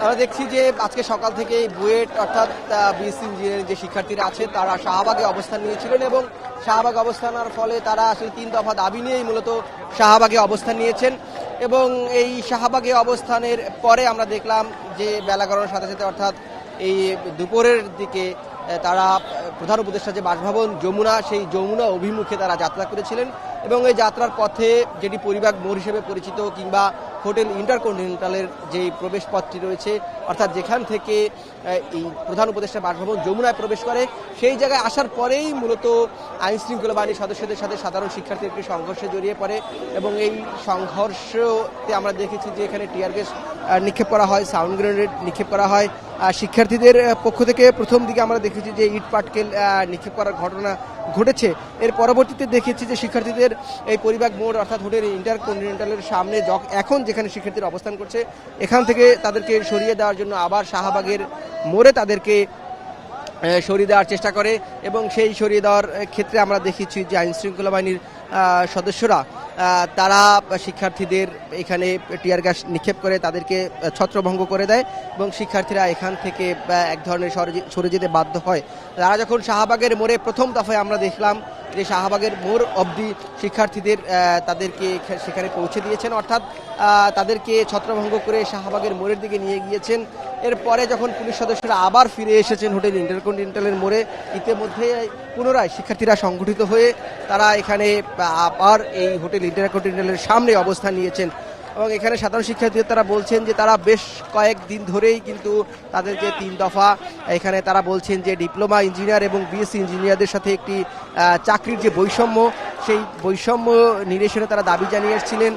আমরা দেখছি যে আজকে সকাল থেকে বুয়েট অর্থাৎ বিএসসি ইঞ্জিনিয়ারিং যে শিক্ষার্থীরা আছে তারা শাহবাগে অবস্থান নিয়েছিলেন এবং শাহবাগ অবস্থানের ফলে তারা আসলে 3 দফা দাবি নিয়েই মূলত শাহবাগে অবস্থান নিয়েছেন। এবং এই শাহবাগে অবস্থানের পরে আমরা দেখলাম যে বেলা গড়ানোর সাথে সাথে অর্থাৎ এই দুপুরের দিকে তারা প্রধান উপদেষ্টা যে বাসভবন যমুনা, সেই যমুনা অভিমুখে তারা যাত্রা করেছিলেন এবং এই যাত্রার পথে যেটি পরিবাগ মোড় হিসেবে পরিচিত কিংবা হোটেল ইন্টারকন্টিনেন্টালের যে প্রবেশ পথটি রয়েছে অর্থাৎ যেখান থেকে এই প্রধান উপদেষ্টা বাসভবন যমুনায় প্রবেশ করে, সেই জায়গায় আসার পরেই মূলত আইনশৃঙ্খলা বাহিনীর সদস্যদের সাথে সাধারণ শিক্ষার্থীর একটি সংঘর্ষে জড়িয়ে পড়ে এবং এই সংঘর্ষতে আমরা দেখেছি যে এখানে টিয়ার গ্যাস নিক্ষেপ করা হয়, সাউন্ড গ্রেনেড নিক্ষেপ করা হয়। শিক্ষার্থীদের পক্ষ থেকে প্রথম দিকে আমরা দেখেছি যে ইট পাটকেল নিক্ষেপ করার ঘটনা ঘটেছে। এর পরবর্তীতে দেখেছি যে শিক্ষার্থীদের এই পরিবাগ মোড় অর্থাৎ হোটেল ইন্টারকন্টিনেন্টালের সামনে এখন যেখানে শিক্ষার্থীরা অবস্থান করছে এখান থেকে তাদেরকে সরিয়ে দেওয়ার জন্য আবার শাহবাগের মোড়ে তাদেরকে সরিয়ে দেওয়ার চেষ্টা করে এবং সেই সরিয়ে দেওয়ার ক্ষেত্রে আমরা দেখেছি যে আইনশৃঙ্খলা বাহিনীর সদস্যরা তারা শিক্ষার্থীদের এখানে টিয়ার গ্যাস নিক্ষেপ করে তাদেরকে ছত্রভঙ্গ করে দেয় এবং শিক্ষার্থীরা এখান থেকে এক ধরনের সরে যেতে বাধ্য হয়। তারা যখন শাহবাগের মোড়ে প্রথম দফায় আমরা দেখলাম যে শাহবাগের মোড় অবধি শিক্ষার্থীদের তাদেরকে সেখানে পৌঁছে দিয়েছেন, অর্থাৎ তাদেরকে ছত্রভঙ্গ করে শাহবাগের মোড়ের দিকে নিয়ে গিয়েছেন। এরপরে যখন পুলিশ সদস্যরা আবার ফিরে এসেছেন হোটেল ইন্টারকন্টিনেন্টালের মোড়ে, ইতিমধ্যে পুনরায় শিক্ষার্থীরা সংগঠিত হয়ে তারা এখানে আবার এই হোটেল ইন্টারকন্টিনেন্টালের সামনে অবস্থান নিয়েছেন এবং এখানে সাধারণ শিক্ষার্থীরা তারা বলছেন যে তারা বেশ কয়েকদিন ধরেই কিন্তু তাদের যে 3 দফা, এখানে তারা বলছেন যে ডিপ্লোমা ইঞ্জিনিয়ার এবং বিএসসি ইঞ্জিনিয়ারদের সাথে একটি চাকরির যে বৈষম্য, সেই বৈষম্য নিরসনে তারা দাবি জানিয়ে এসেছিলেন,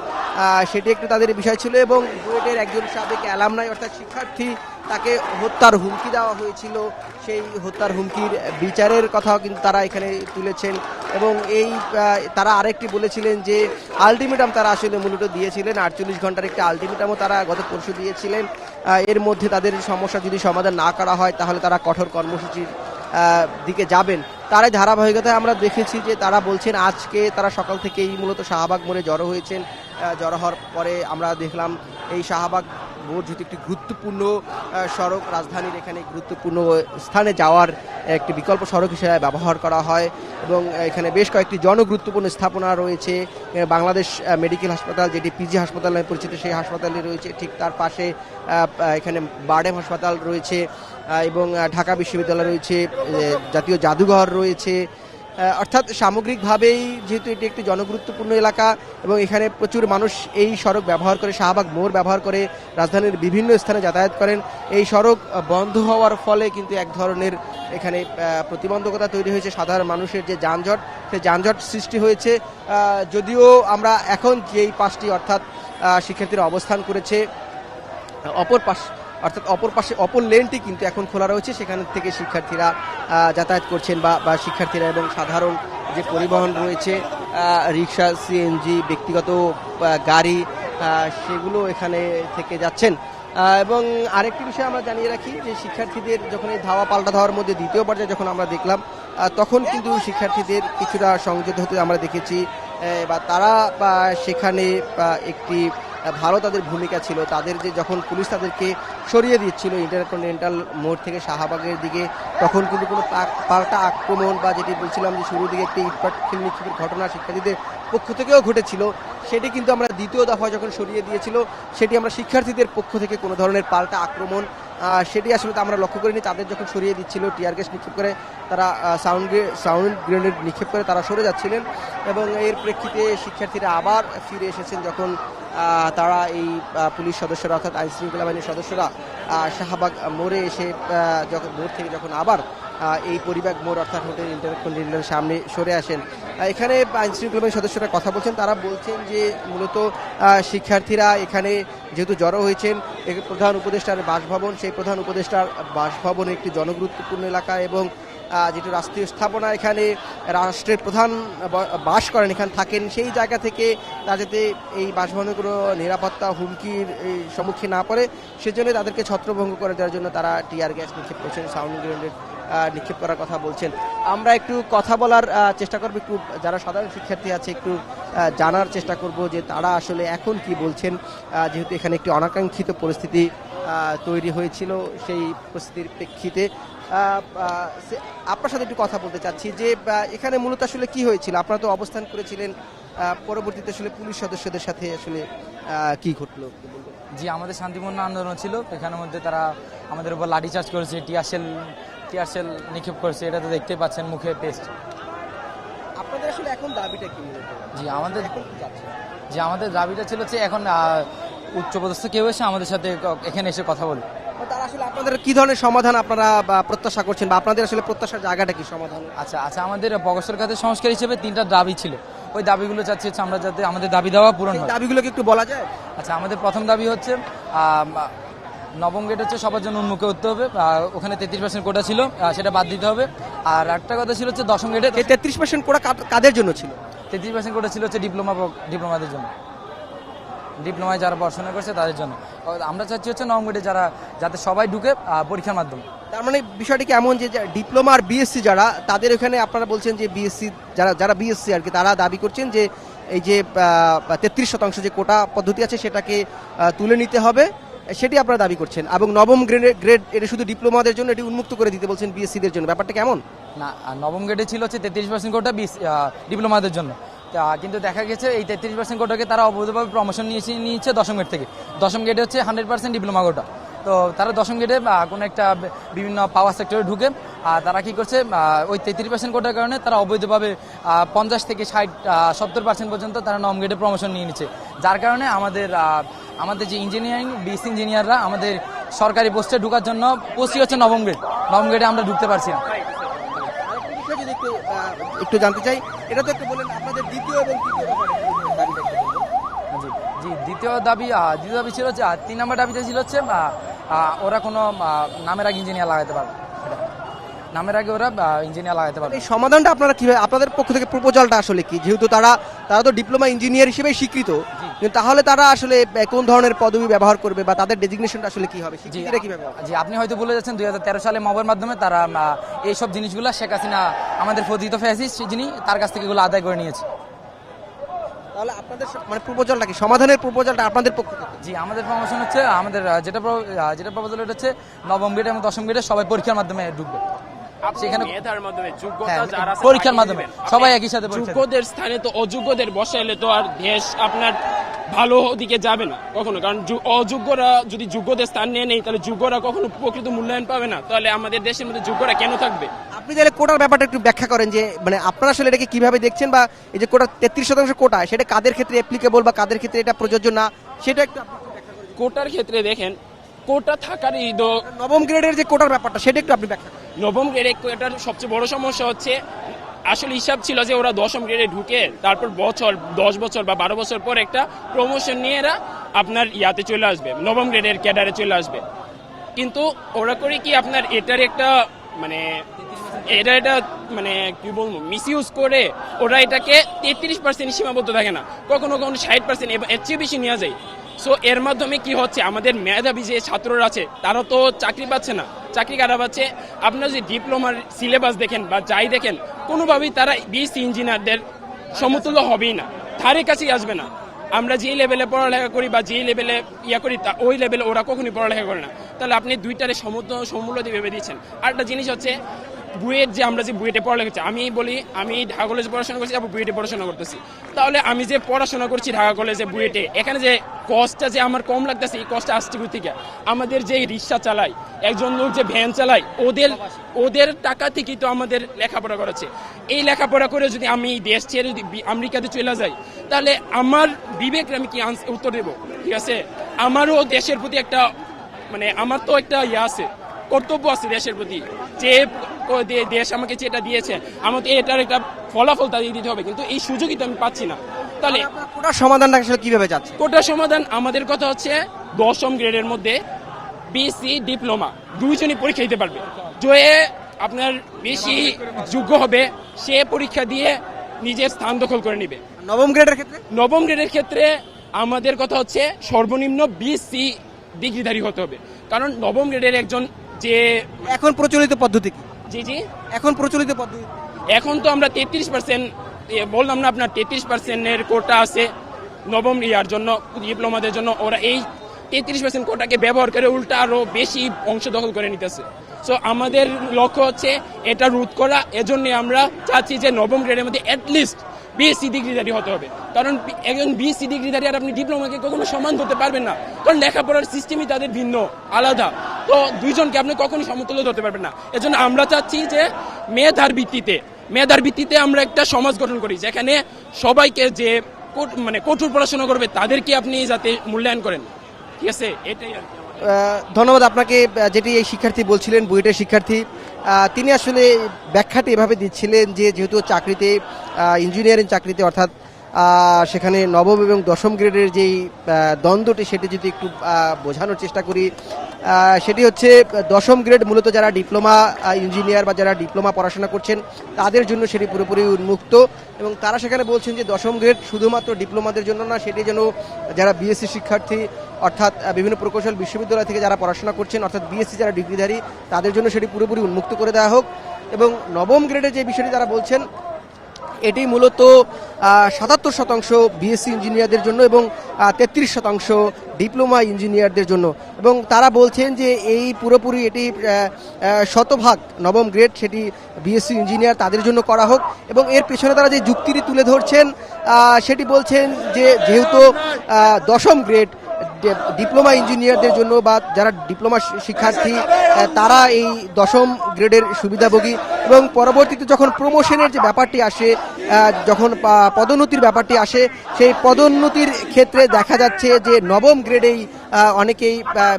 সেটি একটু তাদের বিষয় ছিল। এবং বুয়েটের একজন সাবেক অ্যালামনাই অর্থাৎ শিক্ষার্থী, তাকে হত্যার হুমকি দেওয়া হয়েছিল, সেই হত্যার হুমকির বিচারের কথাও কিন্তু তারা এখানে তুলেছেন এবং এই তারা আরেকটি বলেছিলেন যে আলটিমেটাম তারা আসলে মূলত দিয়েছিলেন, 48 ঘন্টার একটি আলটিমেটামও তারা গত পরশু দিয়েছিলেন। এর মধ্যে তাদের সমস্যা যদি সমাধান না করা হয় তাহলে তারা কঠোর কর্মসূচির দিকে যাবেন। তারাই ধারাবাহিকতায় আমরা দেখেছি যে তারা বলছেন আজকে তারা সকাল থেকেই মূলত শাহবাগ মোড়ে জড়ো হয়েছেন। জড়ো হওয়ার পরে আমরা দেখলাম এই শাহবাগ মোড় যেহেতু একটি গুরুত্বপূর্ণ সড়ক, রাজধানীর এখানে গুরুত্বপূর্ণ স্থানে যাওয়ার একটি বিকল্প সড়ক হিসেবে ব্যবহার করা হয় এবং এখানে বেশ কয়েকটি জনগুরুত্বপূর্ণ স্থাপনা রয়েছে। বাংলাদেশ মেডিকেল হাসপাতাল, যেটি পিজি হাসপাতাল নামে পরিচিত, সেই হাসপাতালে রয়েছে, ঠিক তার পাশে এখানে বারডেম হাসপাতাল রয়েছে এবং ঢাকা বিশ্ববিদ্যালয় রয়েছে, জাতীয় জাদুঘর রয়েছে। অর্থাৎ সামগ্রিকভাবেই যেহেতু এটি একটি জনগুরুত্বপূর্ণ এলাকা এবং এখানে প্রচুর মানুষ এই সড়ক ব্যবহার করে, শাহবাগ মোড় ব্যবহার করে রাজধানীর বিভিন্ন স্থানে যাতায়াত করেন। এই সড়ক বন্ধ হওয়ার ফলে কিন্তু এক ধরনের এখানে প্রতিবন্ধকতা তৈরি হয়েছে, সাধারণ মানুষের যে যানজট, সেই যানজট সৃষ্টি হয়েছে। যদিও আমরা এখন যেই পাশটি অর্থাৎ শিক্ষার্থীরা অবস্থান করেছে অপর পাশে অপর লেনটি কিন্তু এখন খোলা রয়েছে, সেখান থেকে শিক্ষার্থীরা যাতায়াত করছেন বা শিক্ষার্থীরা এবং সাধারণ যে পরিবহন রয়েছে রিক্সা, সিএনজি, ব্যক্তিগত গাড়ি, সেগুলো এখানে থেকে যাচ্ছেন। এবং আরেকটি বিষয় আমরা জানিয়ে রাখি যে শিক্ষার্থীদের যখন এই ধাওয়া পাল্টা ধাওয়ার মধ্যে দ্বিতীয় পর্যায়ে যখন আমরা দেখলাম তখন কিন্তু শিক্ষার্থীদের কিছুটা সংযত হতে আমরা দেখেছি বা তারা সেখানে একটি ভালো তাদের ভূমিকা ছিল। তাদের যে যখন পুলিশ তাদেরকে সরিয়ে দিচ্ছিল ইন্টারকন্টিনেন্টাল মোড় থেকে শাহবাগের দিকে, তখন কিন্তু কোনো পাল্টা আক্রমণ বা যেটি বলছিলাম যে শুরুর দিকে একটি ইটপাটকেল নিক্ষেপের ঘটনা শিক্ষার্থীদের পক্ষ থেকেও ঘটেছিল, সেটি কিন্তু আমরা দ্বিতীয় দফা যখন সরিয়ে দিয়েছিল সেটি আমরা শিক্ষার্থীদের পক্ষ থেকে কোনো ধরনের পাল্টা আক্রমণ সেটি আসলে আমরা লক্ষ্য করিনি। তাদের যখন সরিয়ে দিচ্ছিল টিয়ার গ্যাস নিক্ষেপ করে, তারা সাউন্ড গ্রেনেড নিক্ষেপ করে তারা সরে যাচ্ছিলেন এবং এর প্রেক্ষিতে শিক্ষার্থীরা আবার ফিরে এসেছেন যখন তারা এই পুলিশ সদস্যরা অর্থাৎ আইনশৃঙ্খলা বাহিনীর সদস্যরা শাহবাগ মোড়ে এসে মোড় থেকে যখন আবার এই পরিবাগ মোড় অর্থাৎ হোটেল ইন্টারকন্টিনেন্টালের সামনে সরে আসেন। এখানে আইনশৃঙ্খলা বাহিনীর সদস্যরা কথা বলছেন, তারা বলছেন যে মূলত শিক্ষার্থীরা এখানে যেহেতু জড়ো হয়েছেন, প্রধান উপদেষ্টার বাসভবন, সেই প্রধান উপদেষ্টার বাসভবন একটি জনগুরুত্বপূর্ণ এলাকা এবং যেটি রাষ্ট্রীয় স্থাপনা, এখানে রাষ্ট্রের প্রধান বাস করেন, এখানে থাকেন, সেই জায়গা থেকে তা যাতে এই বাসভবনের কোনো নিরাপত্তা হুমকির সম্মুখীন না পড়ে সেজন্য তাদেরকে ছত্রভঙ্গ করে দেওয়ার জন্য তারা টিয়ার গ্যাস নিক্ষেপ করছেন, সাউন্ড গ্রেনেড নিক্ষেপ করার কথা বলছেন। আমরা একটু কথা বলার চেষ্টা করব, একটু যারা সাধারণ শিক্ষার্থী আছে একটু জানার চেষ্টা করব যে তারা আসলে এখন কি বলছেন, যেহেতু এখানে একটি অনাকাঙ্ক্ষিত পরিস্থিতি তৈরি হয়েছিল, সেই পরিস্থিতির প্রেক্ষিতে আপনার সাথে একটু কথা বলতে চাচ্ছি যে এখানে মূলত আসলে কি হয়েছিল। আপনারা তো অবস্থান করেছিলেন, পরবর্তীতে আসলে পুলিশ সদস্যদের সাথে আসলে কি ঘটলো? জি, আমাদের শান্তিপূর্ণ আন্দোলন ছিল, এখানের মধ্যে তারা আমাদের উপর লাঠিচার্জ করেছে, টিয়ারশেল নিক্ষেপ করেছে, এটা তো দেখতে পাচ্ছেন, মুখে পেস্ট। আপনাদের আসলে এখন দাবিটা কি? জি, আমাদের দাবিটা ছিল যে এখন উচ্চপদস্থ কেউ এসে আমাদের সাথে এখানে এসে কথা বলে। তারা আসলে আপনাদের কি ধরনের সমাধান আপনারা প্রত্যাশা করছেন, বা আপনাদের আসলে প্রত্যাশার জায়গাটা কি সমাধান? আচ্ছা, আমাদের প্রকৌশল খাতের সংস্কার হিসেবে 3টা দাবি ছিল, ওই দাবিগুলো চাচ্ছি হচ্ছে আমরা যাতে আমাদের দাবি দেওয়া পূরণ হয়। দাবিগুলো কি একটু বলা যায়? আচ্ছা, আমাদের প্রথম দাবি হচ্ছে নবম গেট হচ্ছে সবার জন্য উন্মুক্ত করতে হবে, ওখানে 33% কোটা ছিল, সেটা বাদ দিতে হবে। আর একটা কথা ছিল হচ্ছে দশম গেটে 33% কোটা কাদের জন্য ছিল? 33% কোটা ছিল হচ্ছে ডিপ্লোমাদের জন্য, ডিপ্লোমায় যারা পড়াশোনা করছে তাদের জন্য। আমরা চাচ্ছি হচ্ছে নবম গেটে যাতে সবাই ঢুকে পরীক্ষার মাধ্যমে। তার মানে বিষয়টি কি এমন যে ডিপ্লোমা আর বিএসসি যারা, তাদের ওখানে আপনারা বলছেন যে বিএসসি যারা বিএসসি আর কি, তারা দাবি করছেন যে এই যে 33% যে কোটা পদ্ধতি আছে সেটাকে তুলে নিতে হবে, সেটি আপনারা দাবি করছেন। এবং নবম গ্রেড এটা শুধু ডিপ্লোমাদের জন্য, এটি উন্মুক্ত করে দিতে বলছেন বিএসসিদের জন্য। ব্যাপারটা কেমন? না, নবম গ্রেডে ছিল হচ্ছে 33% কোটা ডিপ্লোমাদের জন্য, কিন্তু দেখা গেছে এই 33% কোটাকে তারা অবৈধভাবে প্রমোশন নিয়েছে দশম গেট থেকে। দশম গেটে হচ্ছে 100% ডিপ্লোমা কোটা, তো তারা দশম গেটে কোনো একটা বিভিন্ন পাওয়ার সেক্টরে ঢুকে তারা কি করছে, ওই 33% কোটার কারণে তারা অবৈধভাবে 50 থেকে 60-70% পর্যন্ত তারা নবম গেটে প্রমোশন নিয়ে নিচ্ছে, যার কারণে আমাদের যে ইঞ্জিনিয়ারিং বিএসসি ইঞ্জিনিয়াররা আমাদের সরকারি পোস্টে ঢোকার জন্য পোস্টই হচ্ছে নবম গেটে আমরা ঢুকতে পারছি না। যদি একটু জানতে চাই, এটা তো একটু বলেন আপনাদের দ্বিতীয় এবং তৃতীয় দাবিটা। জি, দ্বিতীয় দাবি ছিল হচ্ছে 3 নম্বর দাবিতে ছিল হচ্ছে ওরা কোনো নামের আগে ইঞ্জিনিয়ার লাগাতে পারবে, নামের আগে ওরা ইঞ্জিনিয়ার লাগাতে পারবে। এই সমাধানটা আপনারা কিভাবে, আপনাদের পক্ষ থেকে প্রপোজালটা আসলে কি? যেহেতু তারা তো ডিপ্লোমা ইঞ্জিনিয়ার হিসেবে স্বীকৃত, তাহলে তারা আসলে কোন ধরনের পদবি ব্যবহার করবে বা তাদের ডেজিগনেশনটা আসলে কি হবে? জি, আপনি হয়তো বলে যাচ্ছেন 2013 সালে মবের মাধ্যমে তারা এইসব জিনিসগুলো শেখ হাসিনা আমাদের পতিত ফ্যাসিস্ট যিনি, তার কাছ থেকে এগুলো আদায় করে নিয়েছে। তাহলে আপনাদের মানে প্রপোজালটা কি, সমাধানের প্রপোজালটা আপনাদের পক্ষ থেকে? জি, আমাদের প্রমোশন হচ্ছে আমাদের যেটা প্রপোজাল হচ্ছে নবম গেট এবং দশম গেটে সবাই পরীক্ষার মাধ্যমে ঢুকবে, সেখানে মেধার মাধ্যমে যোগ্যতা যারা পরীক্ষার মাধ্যমে সবাই একই সাথে। যোগ্যদের স্থানে তো অযোগ্যদের বসাইলে তো আর দেশ আপনার ভালো দিকে যাবে না কখনো, কারণ অযোগ্যরা যদি যোগ্যদের স্থান নিয়ে নেই তাহলে যোগ্যরা কখনো প্রকৃত মূল্যায়ন পাবে না, তাহলে আমাদের দেশের মধ্যে যোগ্যরা কেন থাকবে? আপনি তাহলে কোটার ব্যাপারটা একটু ব্যাখ্যা করেন যে মানে আপনারা আসলে এটাকে কিভাবে দেখছেন, বা এই যে কোটা 33% কোটা সেটা কাদের ক্ষেত্রে অ্যাপ্লিকেবল বা কাদের ক্ষেত্রে এটা প্রযোজ্য না, সেটা একটু কোটার ক্ষেত্রে দেখেন, কোটা থাকারই নবম গ্রেডের যে কোটার ব্যাপারটা সেটা একটু আপনি ব্যাখ্যা করেন। নবম গ্রেডে কোটার সবচেয়ে বড় সমস্যা হচ্ছে আসলে হিসাব ছিল যে ওরা দশম গ্রেডে ঢুকে তারপর 10 বছর বা 12 বছর পর একটা প্রমোশন নিয়ে এরা আপনার ইয়াতে চলে আসবে, নবম গ্রেডের ক্যাডারে চলে আসবে। কিন্তু ওরা করে কি আপনার এটার একটা মানে এটা মানে কি বলবো, মিসইউজ করে ওরা এটাকে 33% সীমাবদ্ধ থাকে না, কখনো 60% এর চেয়ে বেশি নিয়ে যায়। সো এর মাধ্যমে কি হচ্ছে, আমাদের মেধাবী যে ছাত্ররা আছে তারা তো চাকরি পাচ্ছে না, চাকরি কারা পাচ্ছে? আপনার যে ডিপ্লোমার সিলেবাস দেখেন বা যাই দেখেন, কোনোভাবেই তারা বিএসসি ইঞ্জিনিয়ারদের সমতুল্য হবেই না, ধারে কাছেই আসবে না। আমরা যেই লেভেলে পড়ালেখা করি বা যেই লেভেলে করি ওই লেভেলে ওরা কখনোই পড়ালেখা করে না, তাহলে আপনি দুইটারে সমূল্য দিয়ে ভেবে দিচ্ছেন। আরেকটা জিনিস হচ্ছে বুয়েট, যে আমরা যে বুয়েটে পড়ালেখা করছি, আমি বলি আমি ঢাকা কলেজে পড়াশোনা করছি, আবার বুয়েটে পড়াশোনা করতেছি, তাহলে আমি যে পড়াশোনা করছি ঢাকা কলেজে বুয়েটে, এখানে যে কস্টটা যে আমার কম লাগতেছে, এই কস্টটা আসছে থেকে আমাদের যে রিক্সা চালায়, একজন লোক যে ভ্যান চালায়, ওদের টাকা থেকেই তো আমাদের লেখাপড়া করাচ্ছে। এই লেখাপড়া করে যদি আমি দেশ ছেড়ে যদি আমেরিকাতে চলে যাই, তাহলে আমার বিবেককে আমি কি উত্তর দেবো? ঠিক আছে, আমারও দেশের প্রতি একটা মানে আমার তো একটা আছে, কর্তব্য আছে দেশের প্রতি, যে দেশ আমাকে যেটা দিয়েছে আমাকে এটার একটা ফলাফল তাদের দিতে হবে, কিন্তু এই সুযোগই তো আমি পাচ্ছি না। তাহলে কোটার সমাধানটা আসলে কিভাবে যাচ্ছে? কোটার সমাধান আমাদের কথা হচ্ছে দশম গ্রেডের মধ্যে বিএসসি ডিপ্লোমা দুইজনই পরীক্ষা দিতে পারবে, যে আপনার বেশি যোগ্য হবে সে পরীক্ষা দিয়ে নিজের স্থান দখল করে নেবে। নবম গ্রেডের ক্ষেত্রে আমাদের কথা হচ্ছে সর্বনিম্ন বিএসসি ডিগ্রিধারী হতে হবে, কারণ নবম গ্রেডের একজন যে এখন প্রচলিত পদ্ধতি জি জি এখন প্রচলিত পদ্ধতি? এখন তো আমরা 33% বললাম না আপনার 33%-এর কোটা আছে নবম ইয়ার জন্য, ডিপ্লোমাদের জন্য। ওরা এই 33% কোটাকে ব্যবহার করে উল্টা আরো বেশি অংশ দখল করে নিতেছে। সো আমাদের লক্ষ্য হচ্ছে এটা রোধ করা। এজন্য আমরা চাচ্ছি যে নবম গ্রেডের মধ্যে অ্যাটলিস্ট বিএসসি ডিগ্রিধারী হতে হবে, কারণ একজন বিএসসি ডিগ্রিধারী আর আপনি ডিপ্লোমাকে কখনো সমান ধরতে পারবেন না, কারণ লেখাপড়ার সিস্টেমই তাদের ভিন্ন, আলাদা। তো দুইজনকে আপনি কখনোই সমতুল্য ধরতে পারবেন না। এজন্য আমরা চাচ্ছি যে মেধার ভিত্তিতে আমরা একটা সমাজ গঠন করি, যেখানে সবাইকে যে মানে কঠোর পড়াশোনা করবে তাদেরকে আপনি যাতে মূল্যায়ন করেন। ঠিক আছে, এটাই আর কি। ধন্যবাদ আপনাকে। যেটি এই শিক্ষার্থী বলছিলেন, বুয়েটের শিক্ষার্থী, তিনি আসলে ব্যাখ্যাটি এভাবে দিচ্ছিলেন যে যেহেতু চাকরিতে, ইঞ্জিনিয়ারিং চাকরিতে অর্থাৎ সেখানে নবম এবং দশম গ্রেডের যেই দ্বন্দ্বটি সেটি যদি একটু বোঝানোর চেষ্টা করি, সেটি হচ্ছে দশম গ্রেড মূলত যারা ডিপ্লোমা ইঞ্জিনিয়ার বা যারা ডিপ্লোমা পড়াশোনা করছেন তাদের জন্য সেটি পুরোপুরি উন্মুক্ত, এবং তারা সেখানে বলছেন যে দশম গ্রেড শুধুমাত্র ডিপ্লোমাদের জন্য না, সেটি যেন যারা বিএসসি শিক্ষার্থী অর্থাৎ বিভিন্ন প্রকৌশল বিশ্ববিদ্যালয় থেকে যারা পড়াশোনা করছেন অর্থাৎ বিএসসি যারা ডিগ্রিধারী তাদের জন্য সেটি পুরোপুরি উন্মুক্ত করে দেওয়া হোক। এবং নবম গ্রেডের যে বিষয়টি তারা বলছেন এটি মূলত 77% বিএসসি ইঞ্জিনিয়ারদের জন্য এবং 33% ডিপ্লোমা ইঞ্জিনিয়ারদের জন্য, এবং তারা বলছেন যে এই পুরোপুরি এটি 100% নবম গ্রেড সেটি বিএসসি ইঞ্জিনিয়ার তাদের জন্য করা হোক। এবং এর পেছনে তারা যে যুক্তিটি তুলে ধরছেন সেটি বলছেন যে যেহেতু দশম গ্রেড ডিপ্লোমা ইঞ্জিনিয়ারদের জন্য বা যারা ডিপ্লোমা শিক্ষার্থী তারা এই দশম গ্রেডের সুবিধাভোগী, এবং পরবর্তীতে যখন প্রমোশনের যে ব্যাপারটি আসে, যখন পদোন্নতির ব্যাপারটি আসে, সেই পদোন্নতির ক্ষেত্রে দেখা যাচ্ছে যে নবম গ্রেডেই অনেকেই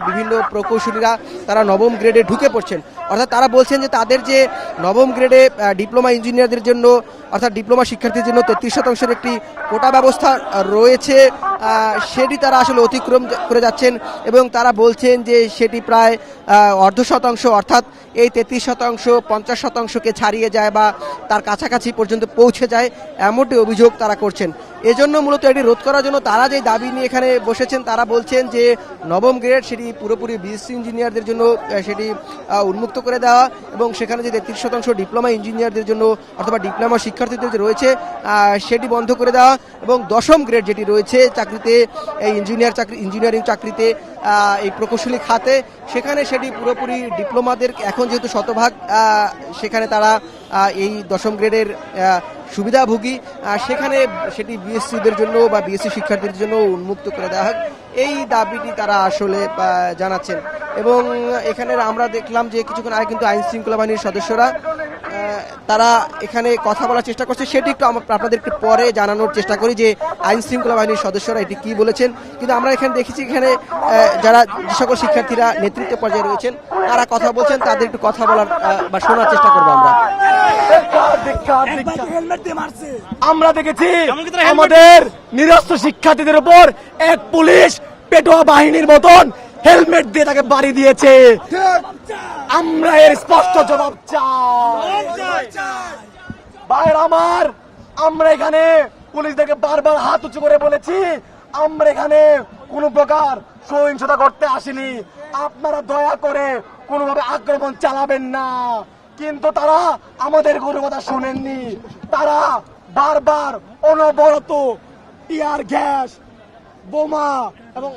বিভিন্ন প্রকৌশলীরা তারা নবম গ্রেডে ঢুকে পড়ছেন। অর্থাৎ তারা বলছেন যে তাদের যে নবম গ্রেডে ডিপ্লোমা ইঞ্জিনিয়ারদের জন্য অর্থাৎ ডিপ্লোমা শিক্ষার্থীদের জন্য 33% একটি কোটা ব্যবস্থা রয়েছে, সেটি তারা আসলে অতিক্রম করে যাচ্ছেন, এবং তারা বলছেন যে সেটি প্রায় অর্ধ শতাংশ, অর্থাৎ এই 33% 50%কে ছাড়িয়ে যায় বা তার কাছাকাছি পর্যন্ত পৌঁছে যায়, এমনটি অভিযোগ তারা করছেন। এজন্য মূলত এটি রোধ করার জন্য তারা যে দাবি নিয়ে এখানে বসেছেন, তারা বলছেন যে নবম গ্রেড সেটি পুরোপুরি বিএসসি ইঞ্জিনিয়ারদের জন্য সেটি উন্মুক্ত করে দেওয়া, এবং সেখানে যে 33% ডিপ্লোমা ইঞ্জিনিয়ারদের জন্য অথবা ডিপ্লোমা শিক্ষার্থীদের যে রয়েছে সেটি বন্ধ করে দেওয়া, এবং দশম গ্রেড যেটি রয়েছে চাকরিতে এই ইঞ্জিনিয়ারিং চাকরিতে এই প্রকৌশলী খাতে, সেখানে সেটি পুরোপুরি ডিপ্লোমাদের এখন যেহেতু 100% সেখানে তারা এই দশম গ্রেডের সুবিধাভোগী, সেখানে সেটি বিএসসিদের জন্য বা বিএসসি শিক্ষার্থীদের জন্য উন্মুক্ত করে দেওয়া হয়, এই দাবিটি তারা আসলে জানাচ্ছেন। এবং এখানে আমরা দেখলাম যে কিছুক্ষণ আগে কিন্তু আইন শৃঙ্খলা বাহিনীর সদস্যরা তারা এখানে কথা বলার চেষ্টা করছে, সেটি একটু আপনাদেরকে পরে জানানোর চেষ্টা করি যে আইন শৃঙ্খলা বাহিনীর সদস্যরা এটি কি বলেছেন। কিন্তু আমরা এখানে দেখেছি এখানে যারা যে সকল শিক্ষার্থীরা নেতৃত্ব পর্যায়ে রয়েছেন তারা কথা বলছেন, তাদের একটু কথা বলার বা শোনার চেষ্টা করবো আমরা। আমরা দেখেছি আমাদের নিরস্ত্র শিক্ষার্থীদের উপর এক পুলিশ পেটোয়া বাহিনীর মতন হেলমেট দিয়ে তাকে বাড়ি দিয়েছে। আমরা এর স্পষ্ট জবাব চাই। ভাইরা আমার, আমরা এখানে পুলিশদেরকে বারবার হাত উঁচু করে বলেছি আমরা এখানে কোনো প্রকার সহিংসতা করতে আসিনি, আপনারা দয়া করে কোনোভাবে আক্রমণ চালাবেন না। কিন্তু তারা আমাদের কোনো কথা শুনেননি, তারা বারবার অনবরত টিয়ার গ্যাস, বোমা এবং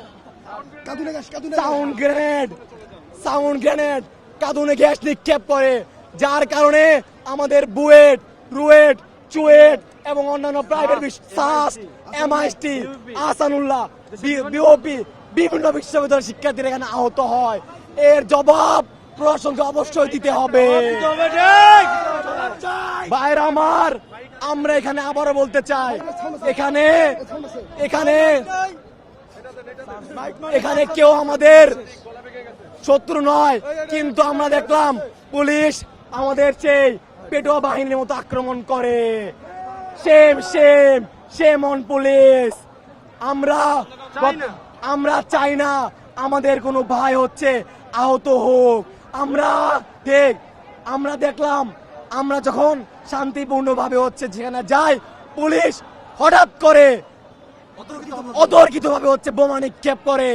সাউন্ড গ্রেনেড, কাঁদুনে গ্যাস নিক্ষেপ করে, যার কারণে আমাদের বুয়েট, রুয়েট, চুয়েট এবং অন্যান্য প্রাইভেট এমআইএসটি, আহসানুল্লাহ, বিওপি বিভিন্ন বিশ্ববিদ্যালয়ের শিক্ষার্থীরা এখানে আহত হয়। এর জবাব প্রশাসনকে অবশ্যই দিতে হবে। ভাইরা আমার, আমরা এখানে আবারও বলতে চাই, এখানে এখানে এখানে কেউ আমাদের শত্রু নয়, কিন্তু আমরা দেখলাম পুলিশ আমাদের সেই পেটোয়া বাহিনীর মতো আক্রমণ করে। Same same same on police. আমরা চাই না আমাদের কোনো ভাই হচ্ছে আহত হোক। আমরা দেখলাম আমরা যখন শান্তিপূর্ণভাবে হচ্ছে যেখানে যাই, পুলিশ হঠাৎ করে অতর্কিতভাবে হচ্ছে বোমা নিক্ষেপ করে।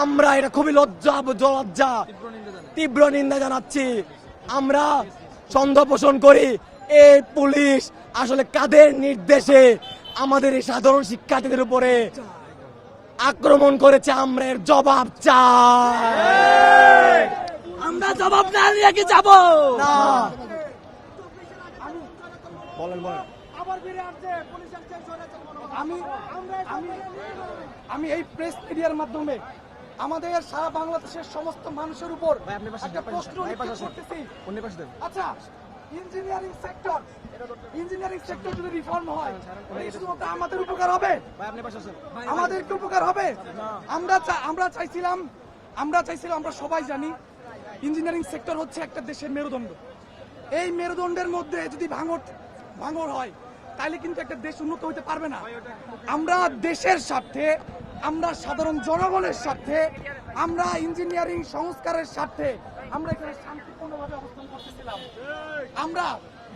আমরা এটা খুবই লজ্জা তীব্র নিন্দা জানাচ্ছি। আমরা সন্দেহ পোষণ করি এই পুলিশ আসলে কাদের নির্দেশে আমাদের এই সাধারণ শিক্ষার্থীদের উপরে আক্রমণ করেছে। আমরা এর জবাব চাই। আমরা জবাব না নিয়ে কি যাব না। আমি এই প্রেস মিডিয়ার মাধ্যমে আমাদের সারা বাংলাদেশের সমস্ত মানুষের উপর একটা প্রশ্ন করতেছি। আচ্ছা, ইঞ্জিনিয়ারিং সেক্টর যদি রিফর্ম হয় তাহলে শুধুমাত্র আমাদের উপকার হবে, আমাদের কি উপকার হবে? আমরা চাইছিলাম আমরা সবাই জানি ইঞ্জিনিয়ারিং সেক্টর হচ্ছে একটা দেশের মেরুদণ্ড। এই মেরুদণ্ডের মধ্যে যদি ভাঙর হয় তাহলে কিন্তু একটা দেশ উন্নত হতে পারবে না। আমরা দেশের স্বার্থে, আমরা সাধারণ জনগণের স্বার্থে, আমরা ইঞ্জিনিয়ারিং সংস্কারের স্বার্থে আমরা এখানে শান্তিপূর্ণভাবে অবস্থান করতেছিলাম। আমরা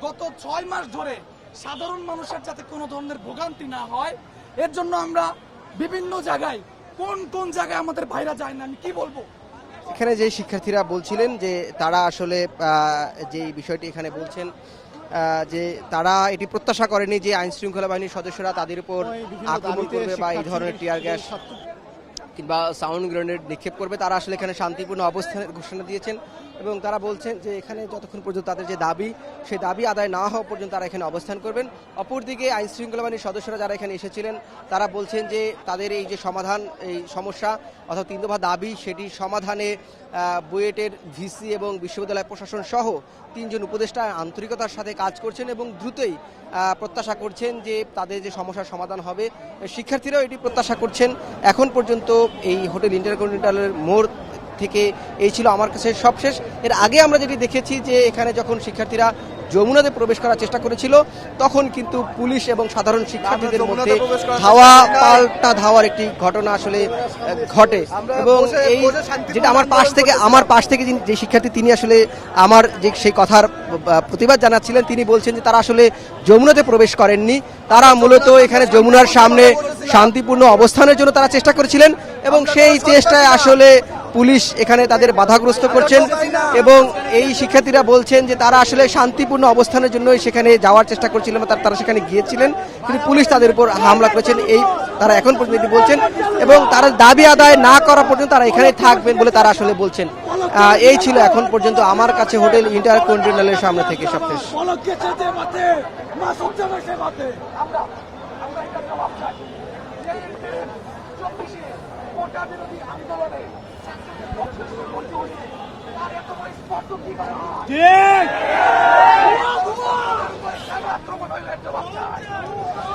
গত 6 মাস ধরে সাধারণ মানুষের যাতে কোনো ধরনের ভোগান্তি না হয় এর জন্য আমরা বিভিন্ন জায়গায় কোন জায়গায় আমাদের ভাইরা যায় না, আমি কি বলবো। এখানে যে শিক্ষার্থীরা বলছিলেন যে তারা আসলে যে বিষয়টি এখানে বলছেন যে তারা এটি প্রত্যাশা করেনি যে আইন শৃঙ্খলা বাহিনীর সদস্যরা তাদের উপর আক্রমণ করবে বা এই ধরনের টিয়ার গ্যাস কিংবা সাউন্ড গ্রেনেড নিক্ষেপ করবে। তারা আসলে এখানে শান্তিপূর্ণ অবস্থানের ঘোষণা দিয়েছেন এবং তারা বলছেন যে এখানে যতক্ষণ পর্যন্ত তাদের যে দাবি সেই দাবি আদায় না হওয়া পর্যন্ত তারা এখানে অবস্থান করবেন। অপরদিকে আইন শৃঙ্খলা বাহিনীর সদস্যরা যারা এখানে এসেছিলেন তারা বলছেন যে তাদের এই যে সমাধান, এই সমস্যা অর্থাৎ 3 দফা দাবি, সেটি সমাধানে বুয়েটের ভিসি এবং বিশ্ববিদ্যালয় প্রশাসন সহ 3 জন উপদেষ্টা আন্তরিকতার সাথে কাজ করছেন এবং দ্রুতই প্রত্যাশা করছেন যে তাদের যে সমস্যার সমাধান হবে। শিক্ষার্থীরাও এটি প্রত্যাশা করছেন। এখন পর্যন্ত এই হোটেল ইন্টারকন্টিনেন্টালের মোড় থেকে এই ছিল আমার কাছে সবশেষ। এর আগে আমরা যেটি দেখেছি যে এখানে যখন শিক্ষার্থীরা যমুনাতে প্রবেশ করার চেষ্টা করেছিল তখন কিন্তু পুলিশ এবং সাধারণ শিক্ষার্থীদের মধ্যে ধাওয়া পাল্টা ধাওয়ার একটি ঘটনা আসলে ঘটে এবং এই যেটা আমার পাশ থেকে যে শিক্ষার্থী তিনি আসলে আমার যে সেই কথার প্রতিবাদ জানাচ্ছিলেন, তিনি বলছেন যে তারা আসলে যমুনাতে প্রবেশ করেননি, তারা মূলত এখানে যমুনার সামনে শান্তিপূর্ণ অবস্থানের জন্য তারা চেষ্টা করেছিলেন এবং সেই চেষ্টায় আসলে পুলিশ এখানে তাদের বাধাগ্রস্ত করছেন এবং এই শিক্ষার্থীরা বলছেন যে তারা আসলে শান্তিপূর্ণ অবস্থানের জন্যই সেখানে যাওয়ার চেষ্টা করছিলেন, তারা সেখানে গিয়েছিলেন কিন্তু পুলিশ তাদের উপর হামলা করেছেন, এই তারা এখন পর্যন্ত বলছেন এবং তারা দাবি আদায় না করা পর্যন্ত তারা এখানেই থাকবেন বলে তারা আসলে বলছেন। এই ছিল এখন পর্যন্ত আমার কাছে হোটেল ইন্টারকন্টিনেন্টালের সামনে থেকে সবশেষ। ঠিক